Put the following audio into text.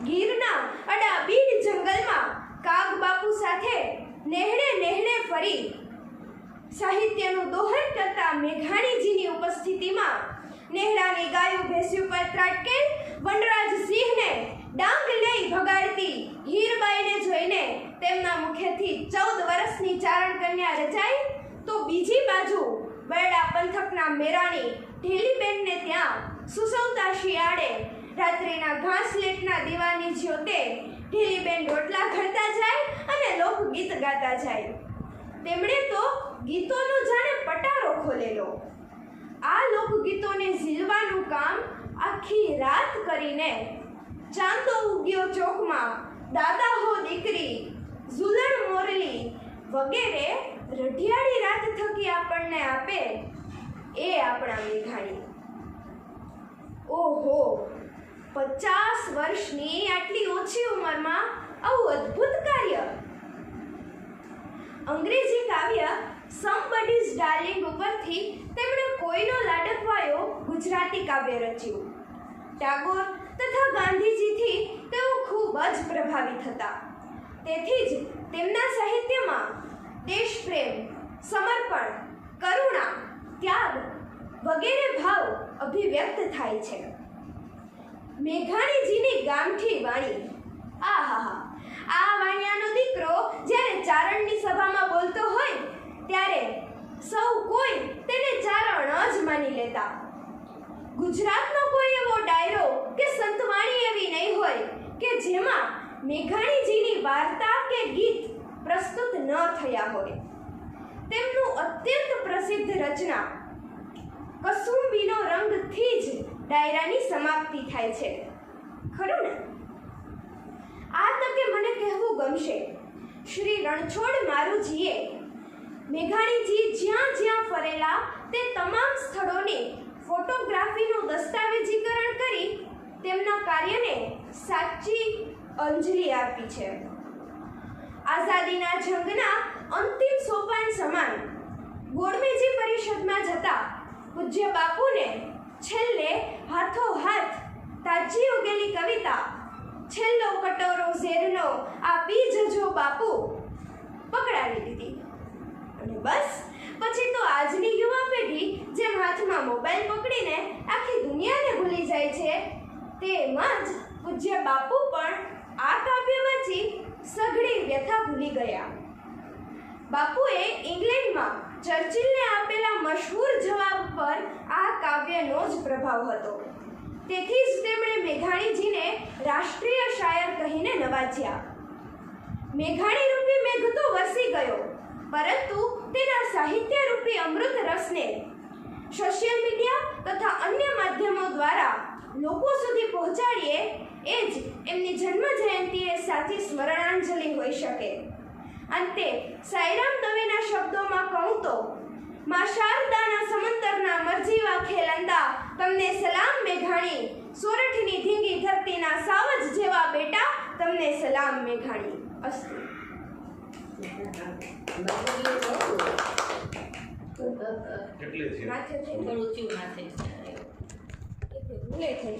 ગીરના અડાબીડ જંગલમાં કાગ બાપુ સાથે નેહડે ફરી સાહિત્યનું દોહન કરતા મેઘાણીજીની ઉપસ્થિતિમાં નેહડાની ગાયું ભેંસ્યું પર ત્રાટકેલ વનરાજસિંહને ડાંગ લઈ ભગાડતી હીરબાઈને જોઈને તેમના મુખેથી 14 વર્ષની ચારણ કન્યા રચાઈ, તો બીજી બાજુ બરડા પંથકના મેરાણી ઢીલીબેનને ત્યાં સુસવતા શિયાળે રાત્રિના ઘાસલેટના દીવાની જ્યોતે ઢીલીબેન રોટલા ઘડતા જાય અને લોકગીત ગાતા જાય. તેમણે તો ગીતોનો જાણે પટારો ખોલેલો. આ લોકગીતોને ઝીલવાનું કામ આખી રાત કરીને ચાંદો ઉગ્યો ચોકમાં, દાદા હો દીકરી, ઝુલણ મોરલી વગેરે રઢિયાળી રાત થકી આપણને આપે એ આપણા મેઘાણી. ઓહો, 50 વર્ષની આટલી ઓછી ઉંમરમાં આવું અદ્ભુત કાર્ય! અંગ્રેજી કાવ્ય સમબડીઝ ડાર્લિંગ ઉપરથી તેમણે કોઈનો લાડકવાયો ગુજરાતી કાવ્ય રચ્યું. ટાગોર તથા ગાંધીજીથી તેઓ ખૂબ જ પ્રભાવિત હતા. તેથી જ તેમના સાહિત્યમાં દેશપ્રેમ, સમર્પણ, કરુણા, ત્યાગ વગેરે ભાવ અભિવ્યક્ત થાય છે. મેઘાણીજીની ગામઠી વાણી, આહાહા! આ વાણિયાનો દીકરો જ્યારે ચારણની સભામાં બોલતો હોય ત્યારે સૌ કોઈ તેને ચારણ જ માની લેતા. ગુજરાતનો કોઈ એવો ડાયરો કે સંતવાણી એવી નહીં હોય કે જેમાં મેઘાણીજીની વાર્તા કે ગીત પ્રસ્તુત ન થયા હોય. તેમનું અત્યંત પ્રસિદ્ધ રચના કસુંબીનો રંગથી જ ડાયરાની સમાપ્તિ થાય છે, ખરું ને? આ તકે મને કહેવું ગમશે, શ્રી રણછોડ મારુજીએ મેઘાણીજી જ્યાં જ્યાં ફરેલા તે તમામ સ્થળોની ફોટોગ્રાફીનું દસ્તાવેજીકરણ કરી તેમના કાર્યને સાચી અંજલિ આપી છે. આઝાદીના જંગના અંતિમ સોપાન સમાન ગોળમેજી પરિષદમાં જતા પૂજ્ય બાપુને છેલ્લે હાથોહાથ તાજી ઉગેલી કવિતા છેલ્લો કટોરો ઝેરનો આપી જજો બાપુ પકડાવી દીધી. અને બસ પછી તો આજની યુવા પેઢી જેમ હાથમાં મોબાઈલ પકડીને આખી દુનિયાને ભૂલી જાય છે, તેમ જ પૂજ્ય બાપુ પણ આ કાવ્ય વાંચી સઘળી વ્યથા ભૂલી ગયા. બાપુએ ઇંગ્લેન્ડમાં ચર્ચિલને આપેલા મશહૂર જવાબ પર આ કાવ્યનો જ પ્રભાવ હતો. તેથી જ તેમણે મેઘાણીજીને રાષ્ટ્રીય શાયર કહીને નવાજ્યા. મેઘાણી રૂપી મેઘ તો વરસી ગયો, પરંતુ તેના સાહિત્ય રૂપી અમૃત રસને સોશિયલ મીડિયા તથા અન્ય માધ્યમો દ્વારા લોકો સુધી પહોંચાડીએ એ જ એમની જન્મ જયંતિએ સાચી સ્મરણાંજલિ હોઈ શકે. અંતે સાઈરામ દવેના શબ્દોમાં કહું તો, માં શારદાના સમંદરના મરજીવા ખેલંદા, તમને સલામ મેઘાણી, સોરઠની ધીંગી ધરતીના સાવજ જેવા બેટા, તમને સલામ મેઘાણી. અસ્તુ. કેટલી છે? માથે થોડું ઊંચું માથે. ભૂલે થઈ.